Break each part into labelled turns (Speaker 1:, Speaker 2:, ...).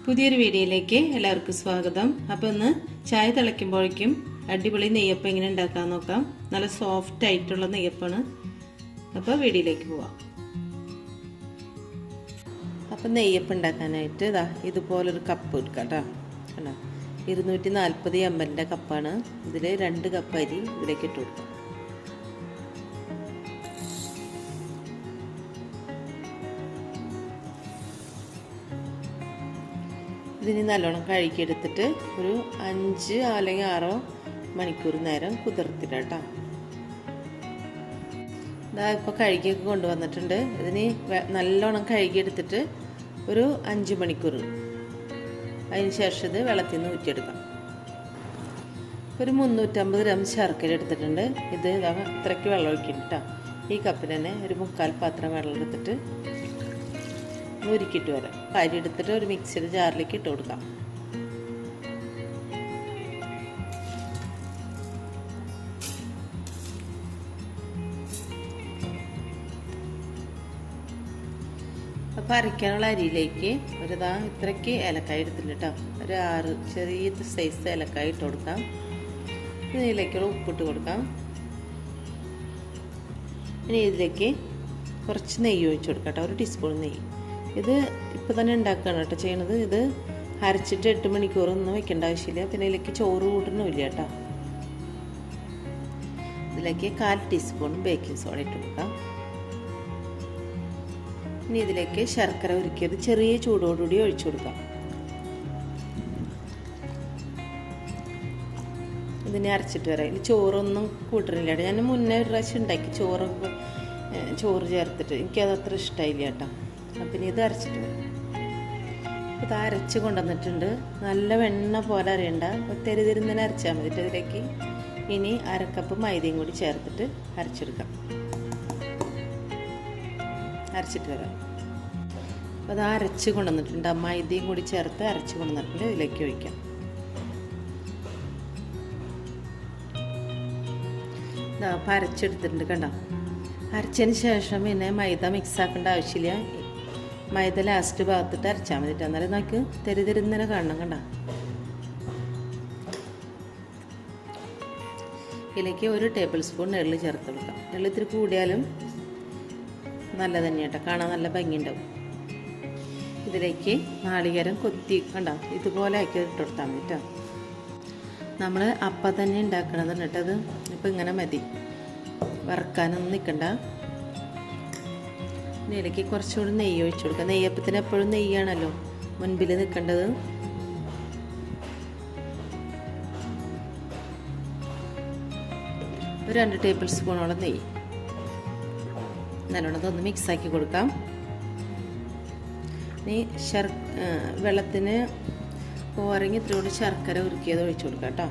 Speaker 1: പുതിയൊരു വീഡിയോയിലേക്ക് എല്ലാവർക്കും സ്വാഗതം. അപ്പോൾ ഇന്ന് ചായ തിളയ്ക്കുമ്പോഴേക്കും അടിപൊളി നെയ്യപ്പം എങ്ങനെ ഉണ്ടാക്കാൻ നോക്കാം. നല്ല സോഫ്റ്റ് ആയിട്ടുള്ള നെയ്യപ്പാണ്. അപ്പോൾ വീഡിയോയിലേക്ക് പോവാം. അപ്പം നെയ്യപ്പം ഉണ്ടാക്കാനായിട്ട് ഇതുപോലൊരു കപ്പ് എടുക്കാം കേട്ടോ. കണ്ടോ, 240 ml കപ്പാണ്. ഇതിൽ 2 കപ്പ് അരി ഇതിലേക്ക് ഇട്ട് കൊടുക്കാം. ഇതിന് നല്ലോണം കഴുകിയെടുത്തിട്ട് ഒരു 5 അല്ലെങ്കിൽ 6 മണിക്കൂർ നേരം കുതിർത്തിടാം കേട്ടോ. ഇപ്പോൾ കഴുകിയൊക്കെ കൊണ്ടുവന്നിട്ടുണ്ട്. ഇതിന് നല്ലോണം കഴുകിയെടുത്തിട്ട് ഒരു 5 മണിക്കൂർ അതിന് ശേഷം ഇത് വെള്ളത്തിൽ നിന്ന് ഊറ്റിയെടുക്കാം. ഒരു 350 ഗ്രാം ശർക്കര എടുത്തിട്ടുണ്ട്. ഇത് ഇത്രയ്ക്ക് വെള്ളം ഒഴിക്കിട്ടോ. ഈ കപ്പിന് തന്നെ ഒരു 3/4 പാത്രം വെള്ളം എടുത്തിട്ട് ഉരുക്കിയിട്ട് വരാം. അരി എടുത്തിട്ട് ഒരു മിക്സിയുടെ ജാറിലേക്ക് ഇട്ട് കൊടുക്കാം. അപ്പോൾ അരയ്ക്കാനുള്ള അരിയിലേക്ക് ഇത്രയ്ക്ക് ഏലക്കായ എടുത്തിട്ടുണ്ട് കേട്ടോ. ഒരു 6 ചെറിയ സൈസ് ഏലക്കായ ഇട്ട് കൊടുക്കാം. ഇതിലേക്കുള്ള ഉപ്പിട്ട് കൊടുക്കാം. ഇനി ഇതിലേക്ക് കുറച്ച് നെയ്യ് ഒഴിച്ച് കൊടുക്കാം കേട്ടോ. 1 ടീസ്പൂൺ നെയ്യ്. ഇത് ഇപ്പോൾ തന്നെ ഉണ്ടാക്കുകയാണ് കേട്ടോ ചെയ്യണത്. ഇത് അരച്ചിട്ട് 8 മണിക്കൂറൊന്നും വെക്കേണ്ട ആവശ്യമില്ല. പിന്നെ ഇതിലേക്ക് ചോറ് കൂട്ടണമില്ല കേട്ടോ. ഇതിലേക്ക് 1/4 ടീസ്പൂൺ ബേക്കിംഗ് സോഡ ഇട്ട് കൊടുക്കാം. ഇനി ഇതിലേക്ക് ശർക്കര ഉരുക്കിയത് ചെറിയ ചൂടോടുകൂടി ഒഴിച്ചു കൊടുക്കാം. ഇതിനെ അരച്ചിട്ട് വരാം. ഇതിൽ ചോറൊന്നും കൂട്ടണില്ല. ഞാൻ മുന്നേ ഒരു പ്രാവശ്യം ഉണ്ടാക്കി ചോറ് ചേർത്തിട്ട് എനിക്കത് അത്ര ഇഷ്ടമായില്ല കേട്ടോ. അപ്പം ഇനി ഇത് അരച്ചിട്ട് വരാം. ഇത് അരച്ച് കൊണ്ടുവന്നിട്ടുണ്ട്. നല്ല വെണ്ണ പോലെ അരയണ്ട, തെരുതിരുന്നതിന് അരച്ചാൽ മതി. ഇതിലേക്ക് ഇനി 1/2 കപ്പ് മൈദയും കൂടി ചേർത്തിട്ട് അരച്ചെടുക്കാം. അരച്ചിട്ട് വരാം. അപ്പോൾ അത് അരച്ച് കൊണ്ടുവന്നിട്ടുണ്ട്. മൈദയും കൂടി ചേർത്ത് അരച്ച് കൊണ്ടുവന്നിട്ടുണ്ട്. ഇതിലേക്ക് ഒഴിക്കാം. അപ്പോൾ അരച്ചെടുത്തിട്ടുണ്ട് കണ്ടോ. അരച്ചതിന് ശേഷം പിന്നെ മൈദ മിക്സ് ആക്കേണ്ട ആവശ്യമില്ല. മൈദ ലാസ്റ്റ് ഭാഗത്തിട്ട് അരച്ചാൽ മതി. എന്നാലും നമുക്ക് തെരുതിരുന്നതിനെ കാണണം കണ്ട. ഇതിലേക്ക് 1 ടേബിൾ സ്പൂൺ എള്ള് ചേർത്ത് കൊടുക്കാം. എള്ള് ഇത്തിരി കൂടിയാലും നല്ല തന്നെ കേട്ടോ, കാണാൻ നല്ല ഭംഗിയുണ്ടാവും. ഇതിലേക്ക് നാളികേരം കൊത്തി കണ്ടോ, ഇതുപോലെ ആക്കി ഇട്ട് കൊടുത്താൽ മതി കേട്ടോ. നമ്മൾ അപ്പം തന്നെ ഉണ്ടാക്കണത് കേട്ടോ. അത് ഇപ്പം ഇങ്ങനെ മതി, വറക്കാനൊന്നും നിൽക്കണ്ട. ഇതിലേക്ക് കുറച്ചുകൂടി നെയ്യ് ഒഴിച്ചു കൊടുക്കുക. നെയ്യപ്പത്തിന് എപ്പോഴും നെയ്യാണല്ലോ മുൻപിൽ നിൽക്കേണ്ടത്. ഒരു 2 ടേബിൾ സ്പൂണോളം നെയ്യ് നല്ലോണം ഒന്ന് മിക്സാക്കി കൊടുക്കാം. ഇനി വെള്ളത്തിന് പോരെങ്കിൽ ഇത്രയോട് ശർക്കര ഉരുക്കിയത് ഒഴിച്ചു കൊടുക്കാം കേട്ടോ.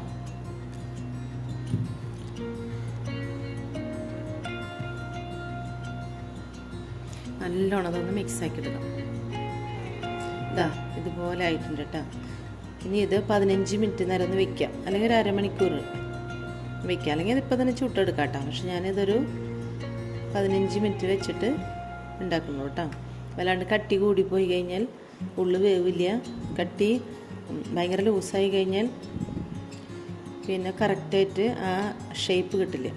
Speaker 1: നല്ലോണം അതൊന്ന് മിക്സാക്കി എടുക്കാം. ഇതുപോലെ ആയിട്ടുണ്ട് കേട്ടോ. ഇനി ഇത് 15 മിനിറ്റ് നേരം ഒന്ന് വെക്കാം, അല്ലെങ്കിൽ ഒരു 1/2 മണിക്കൂർ വെക്കാം, അല്ലെങ്കിൽ ഇതിപ്പോൾ തന്നെ ചുട്ടെടുക്കാം കേട്ടോ. പക്ഷെ ഞാനിതൊരു 15 മിനിറ്റ് വെച്ചിട്ട് ഉണ്ടാക്കുന്നു കേട്ടോ. വല്ലാണ്ട് കട്ടി കൂടിപ്പോയി കഴിഞ്ഞാൽ ഉള്ളു വേവില്ല. കട്ടി ഭയങ്കര ലൂസായി കഴിഞ്ഞാൽ പിന്നെ കറക്റ്റായിട്ട് ആ ഷേപ്പ് കിട്ടില്ല.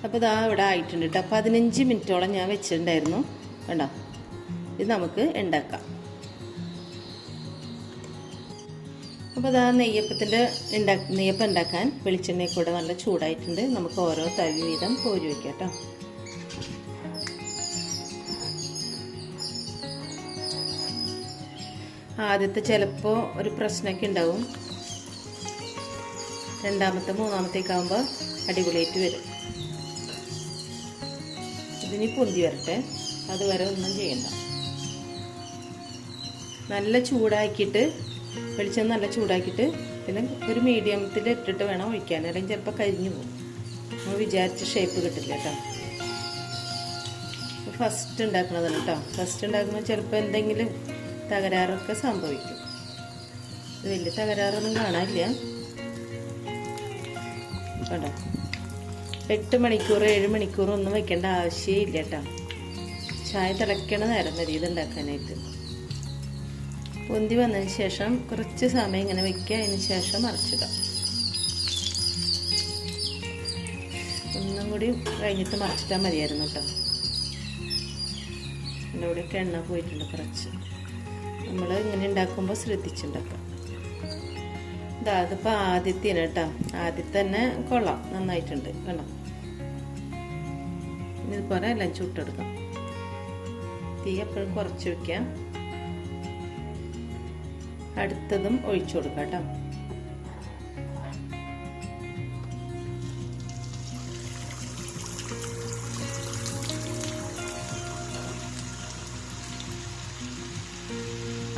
Speaker 1: അപ്പോൾ ഇതാ ഇവിടെ ആയിട്ടുണ്ട് കേട്ടോ. 15 മിനിറ്റോളം ഞാൻ വെച്ചിട്ടുണ്ടായിരുന്നു കണ്ടോ. ഇത് നമുക്ക് ഉണ്ടാക്കാം. അപ്പോൾ ഇതാ നെയ്യപ്പം ഉണ്ടാക്കാൻ വെളിച്ചെണ്ണയിൽ കൂടെ നല്ല ചൂടായിട്ടുണ്ട്. നമുക്ക് ഓരോ തവി വീതം കോരി വയ്ക്കാം കേട്ടോ. ആദ്യത്തെ ചിലപ്പോൾ ഒരു പ്രശ്നമൊക്കെ ഉണ്ടാവും. രണ്ടാമത്തെ മൂന്നാമത്തേക്കാവുമ്പോൾ അടിപൊളിയായിട്ട് വരും. ഇതിനി പൊന്തി വരട്ടെ, അതുവരെ ഒന്നും ചെയ്യണ്ട. നല്ല ചൂടാക്കിയിട്ട് വെളിച്ചെണ്ണ നല്ല ചൂടാക്കിയിട്ട് പിന്നെ ഒരു മീഡിയത്തിൽ ഇട്ടിട്ട് വേണം ഒഴിക്കാൻ. അല്ലെങ്കിൽ ചിലപ്പോൾ കരിഞ്ഞു പോകും, നമ്മൾ വിചാരിച്ച ഷേപ്പ് കിട്ടില്ല കേട്ടോ. ഫസ്റ്റ് ഉണ്ടാക്കണതാണ് കേട്ടോ. ഫസ്റ്റ് ഉണ്ടാക്കുമ്പോൾ ചിലപ്പോൾ എന്തെങ്കിലും തകരാറൊക്കെ സംഭവിക്കും. ഇത് വലിയ തകരാറൊന്നും കാണാനില്ല കേട്ടോ. 8 മണിക്കൂർ 7 മണിക്കൂർ ഒന്നും വെക്കേണ്ട ആവശ്യമില്ല കേട്ടോ. ചായ തിളയ്ക്കണ നേരം മതി ഇതുണ്ടാക്കാനായിട്ട്. പൊന്തി വന്നതിന് ശേഷം കുറച്ച് സമയം ഇങ്ങനെ വെക്കുക. അതിന് ശേഷം മറിച്ചിടാം. ഒന്നും കൂടി കഴിഞ്ഞിട്ട് മറിച്ചിട്ടാൽ മതിയായിരുന്നു കേട്ടോ. എൻ്റെ ഇവിടെയൊക്കെ എണ്ണ പോയിട്ടുണ്ട് കുറച്ച്. നമ്മൾ ഇങ്ങനെ ഉണ്ടാക്കുമ്പോൾ ശ്രദ്ധിച്ചുണ്ടാക്കാം. അതിപ്പോൾ ആദ്യത്തേന് കേട്ടോ. ആദ്യത്തെ തന്നെ കൊള്ളാം, നന്നായിട്ടുണ്ട് കേട്ടോ. ഇതുപോലെ എല്ലാം ചുട്ടെടുക്കാം. തീ എപ്പോഴും കുറച്ച് വയ്ക്കാം. അടുത്തതും ഒഴിച്ചു കൊടുക്കാം കേട്ടോ.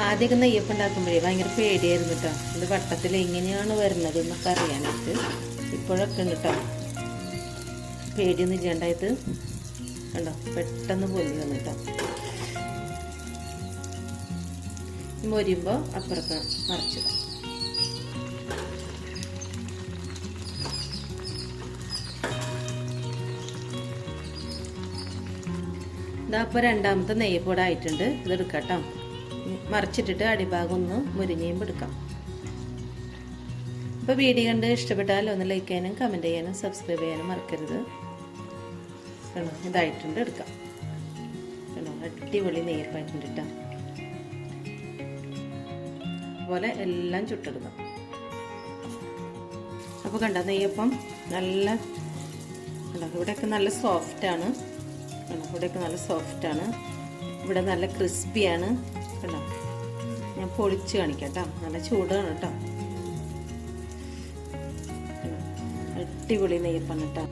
Speaker 1: ആദ്യമൊക്കെ നെയ്യപ്പം ഉണ്ടാക്കുമ്പോഴേ ഭയങ്കര പേടിയായിരുന്നു കേട്ടോ. ഇത് വട്ടത്തിൽ എങ്ങനെയാണ് വരുന്നത് എന്നൊക്കെ അറിയാനായിട്ട്. ഇപ്പോഴൊക്കെ ഉണ്ട് കേട്ടോ, പേടിയൊന്നും ഇല്ലാണ്ടായത് കണ്ടോ. പെട്ടെന്ന് പൊന്തി വന്നു കേട്ടോ. മൊരിയുമ്പോൾ അപ്പുറത്ത് മറിച്ചിടാം. ഇതാ ഇപ്പോൾ രണ്ടാമത്തെ നെയ്യപ്പോടെ ആയിട്ടുണ്ട്. ഇതെടുക്കാം കേട്ടോ. മറിച്ചിട്ടിട്ട് അടിഭാഗം ഒന്ന് മുരിഞ്ഞയും എടുക്കാം. ഇപ്പോൾ വീഡിയോ കണ്ട് ഇഷ്ടപ്പെട്ടാൽ ഒന്ന് ലൈക്ക് ചെയ്യാനും കമൻറ്റ് ചെയ്യാനും സബ്സ്ക്രൈബ് ചെയ്യാനും മറക്കരുത്. കണ്ടോ, ഇതായിട്ടുണ്ട്. എടുക്കാം. കണ്ടോ, അടിപൊളി നെയ്യപ്പായിട്ടുണ്ട് കേട്ടോ. അതുപോലെ എല്ലാം ചുട്ടെടുക്കാം. അപ്പോൾ കണ്ടോ, നെയ്യപ്പം നല്ല കണ്ടോ, ഇവിടെയൊക്കെ നല്ല സോഫ്റ്റാണ്. കണ്ടോ, ഇവിടെയൊക്കെ നല്ല സോഫ്റ്റാണ്. ഇവിടെ നല്ല ക്രിസ്പിയാണ് കേട്ടോ. ഞാൻ പൊളിച്ച് കാണിക്കാം കേട്ടോ. നല്ല ചൂടാണ് കേട്ടോ. അടിപൊളി നെയ്യപ്പാണ് കേട്ടോ.